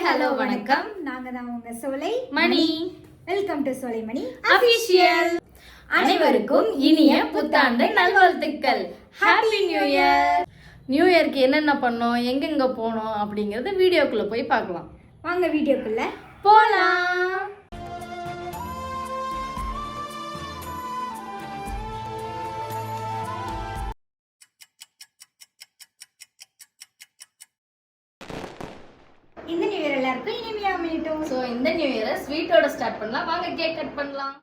Hello வணக்கம். நாங்க தான் உங்க சோலை மணி. வெல்கம் டு சோலை மணி அபிஷியல். அனைவருக்கும் இனிய புத்தாண்டு நல்வாழ்த்துக்கள். Happy new year. நியூ இயர்க்கு என்னென்ன பண்ணோம், எங்கெங்க போனோம் அப்படிங்கறத வீடியோக்குள்ள போய் பார்க்கலாம். வாங்க வீடியோக்குள்ள போலாம். இந்த நியூ இயர் எல்லாருக்கும் இனிமையா அமையட்டும். சோ இந்த நியூ இயரை ஸ்வீட்டோட ஸ்டார்ட் பண்ணலாம். வாங்க கேக் கட் பண்ணலாம்.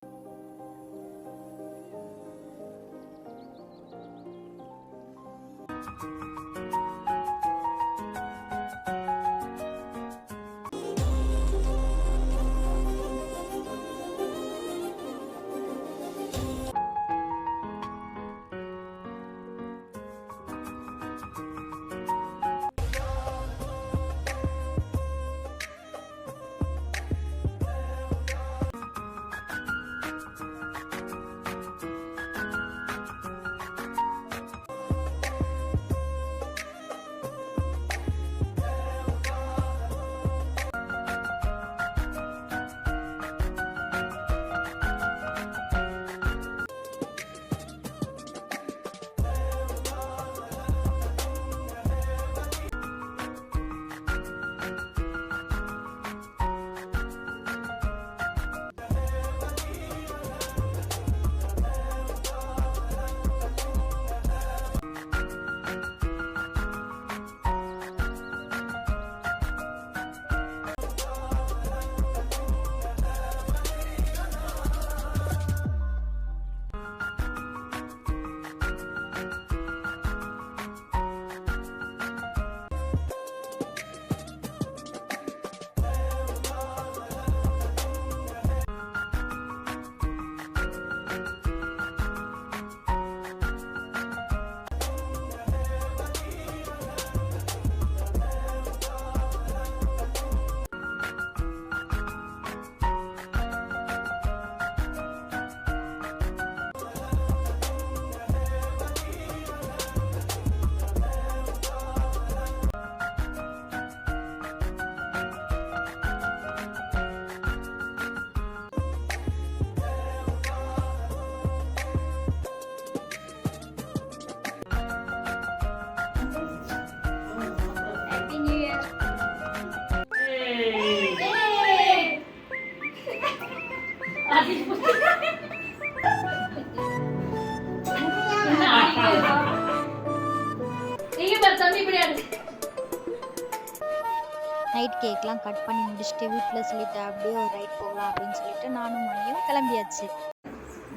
நைட் கேக்லாம் கட் பண்ணி முடிச்சுட்டு வீட்டில் சொல்லிட்டு அப்படியே ஒரு ரைட் போகலாம் அப்படின்னு சொல்லிட்டு நானும் மணியும் கிளம்பியாச்சு.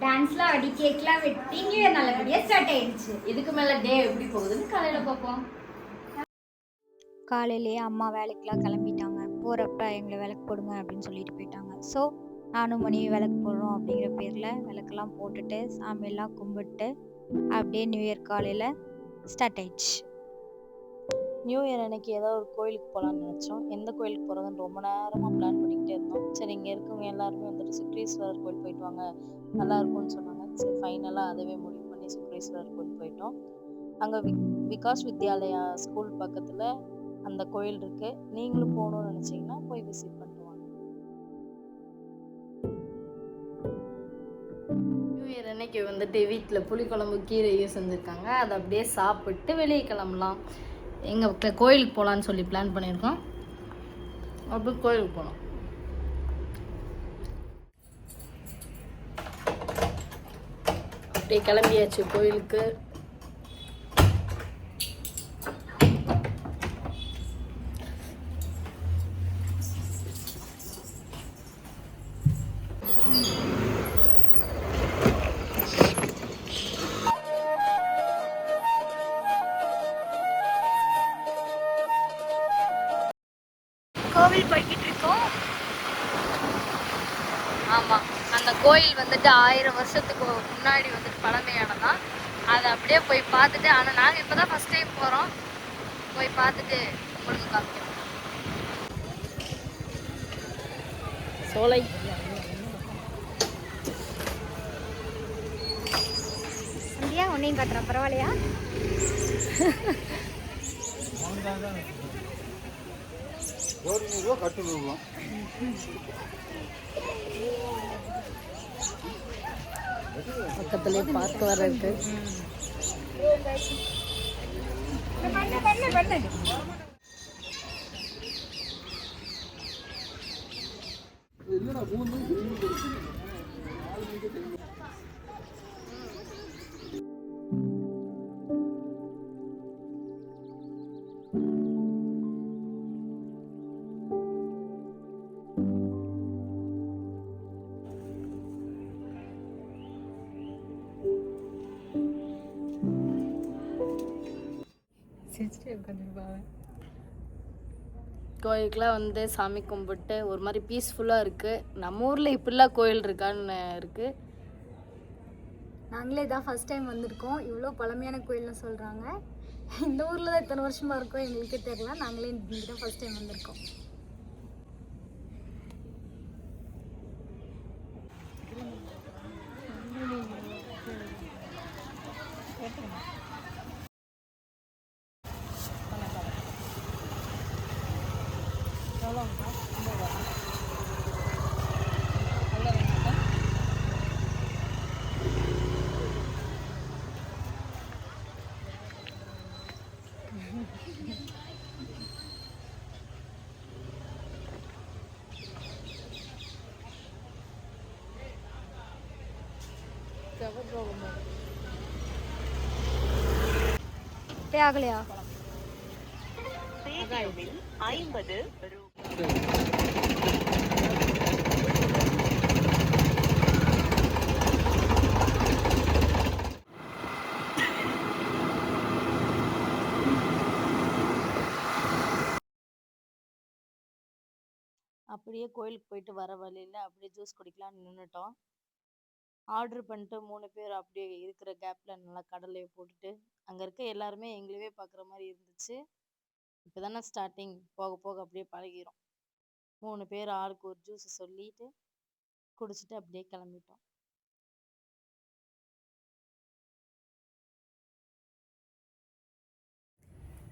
டான்ஸ்லாம் ஆடி கேக்லாம் வெட்டி நியூ இயர் நல்லபடியாக ஸ்டார்ட் ஆயிடுச்சு. இதுக்கு மேல டே எப்படி போகுதுன்னு காலையில பார்ப்போம். காலையிலேயே அம்மா வேலைக்கெலாம் கிளம்பிட்டாங்க. போகிறப்ப எங்களை விளக்கு போடுங்க அப்படின்னு சொல்லிட்டு போயிட்டாங்க. ஸோ நானும் மணியும் விளக்கு போடுறோம் அப்படிங்கிற பேரில் விளக்கெல்லாம் போட்டுட்டு சாமியெல்லாம் கும்பிட்டு அப்படியே நியூ இயர் காலையில் ஸ்டார்ட் ஆயிடுச்சு. நியூ இயர் அன்னைக்கு ஏதோ ஒரு கோயிலுக்கு போகலான்னு நினச்சோம். எந்த கோயிலுக்கு போகிறதுன்னு ரொம்ப நேரமாக பிளான் பண்ணிக்கிட்டே இருந்தோம். சரி, இங்கே இருக்கவங்க எல்லாருமே வந்துட்டு சுக்ரீஸ்வரர் கோயில் போயிட்டு வாங்க, நல்லா இருக்கும்னு சொன்னாங்க. சரி, ஃபைனலாக அதவே முடிவு பண்ணி சுக்ரீஸ்வரர் கோயில் போயிட்டோம். அங்கே விகாஸ் வித்யாலயா ஸ்கூல் பக்கத்தில் அந்த கோயில் இருக்குது. நீங்களும் போகணும்னு நினச்சிங்கன்னா போய் விசிட் பண்ணிட்டு வாங்க. நியூ இயர் அன்னைக்கு வந்துட்டு வீட்டில் புளிக்குழம்பு கீரையும் செஞ்சுருக்காங்க. அதை அப்படியே சாப்பிட்டு வெளியே கிளம்பலாம். எங்கள் கோயிலுக்கு போகலான்னு சொல்லி பிளான் பண்ணியிருக்கோம். அப்படி கோயிலுக்கு போகலாம். அப்படியே கிளம்பியாச்சு கோயிலுக்கு. கோவில் போய்கிட்டு இருக்கோம். ஆமாம், அந்த கோயில் வந்துட்டு 1000 வருஷத்துக்கு முன்னாடி வந்துட்டு பழமையானதான். அதை அப்படியே போய் பார்த்துட்டு, ஆனால் நாங்கள் இப்போ தான் ஃபஸ்ட் டைம் போகிறோம். போய் பார்த்துட்டு உங்களுக்கு காமிக்கிறோம். சோலை சந்தியா உன்னையும் காட்டுறேன், பரவாயில்லையா? ஜோடி 100 ரூபா, கட்டு 100 ரூபா. பக்கத்துலேயே பார்க்க வர இருக்கு. இல்லைண்ணா 3 மணிக்கு கோயிலுக்குலாம் வந்து சாமி கும்பிட்டு ஒரு மாதிரி பீஸ்ஃபுல்லாக இருக்குது. நம்ம ஊரில் இப்படிலாம் கோயில் இருக்கான்னு இருக்குது. நாங்களே இதான் ஃபர்ஸ்ட் டைம் வந்திருக்கோம். இவ்வளோ பழமையான கோயில்னு சொல்கிறாங்க. இந்த ஊரில் தான் இத்தனை வருஷமாக இருக்கோம், எங்களுக்கே தெரியல. நாங்களே இன்றைக்கி தான் ஃபர்ஸ்ட் டைம் வந்திருக்கோம். பே ஆகலையா? அப்படியே கோயிலுக்கு போயிட்டு வர வழியில் அப்படியே ஜூஸ் குடிக்கலாம்னு நின்றுட்டோம். ஆர்டர் பண்ணிட்டு 3 பேர் அப்படியே இருக்கிற கேப்பில் நல்லா கடலையை போட்டுட்டு அங்கே இருக்க எல்லாருமே எங்களவே பார்க்குற மாதிரி இருந்துச்சு. இப்போ தானே ஸ்டார்டிங், போக போக அப்படியே பழகிரும். 3 பேர் ஆளுக்கு ஒரு ஜூஸ் சொல்லிட்டு குடிச்சிட்டு அப்படியே கிளம்பிட்டோம்.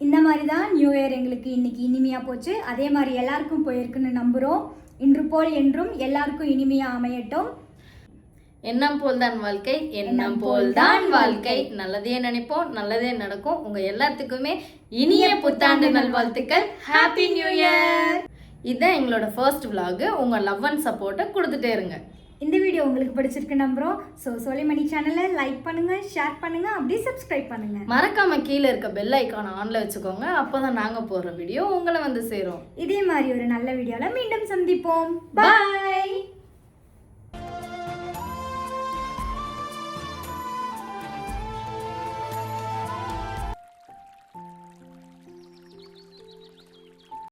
இந்த மாதிரி தான் நியூ இயர் எங்களுக்கு இன்னைக்கு இனிமையாக போச்சு. அதே மாதிரி எல்லாருக்கும் போயிருக்குன்னு நம்புகிறோம். இன்று போல் என்றும் எல்லாருக்கும் இனிமையாக அமையட்டும். எண்ணம் போல்தான் வாழ்க்கை, எண்ணம் போல்தான் வாழ்க்கை. நல்லதே நினைப்போம், நல்லதே நடக்கும். உங்க எல்லாத்துக்குமே இனிய புத்தாண்டு நல்வாழ்த்துக்கள். Happy new year. இதுதான் எங்களோட ஃபர்ஸ்ட் vlog. உங்க லவ் அண்ட் சப்போர்ட்டை கொடுத்துட்டே இருங்க. இந்த வீடியோ உங்களுக்கு பிடிச்சிருக்கு நம்புகிறோம். ஸோ சோலைமணி சேனலை லைக் பண்ணுங்கள், ஷேர் பண்ணுங்கள், அப்படியே சப்ஸ்கிரைப் பண்ணுங்கள். மறக்காம கீழே இருக்க பெல் ஐக்கானை ஆன்ல வச்சுக்கோங்க. அப்போதான் நாங்கள் போடுற வீடியோ உங்களை வந்து சேரும். இதே மாதிரி ஒரு நல்ல வீடியோவில் மீண்டும் சந்திப்போம். பாய்.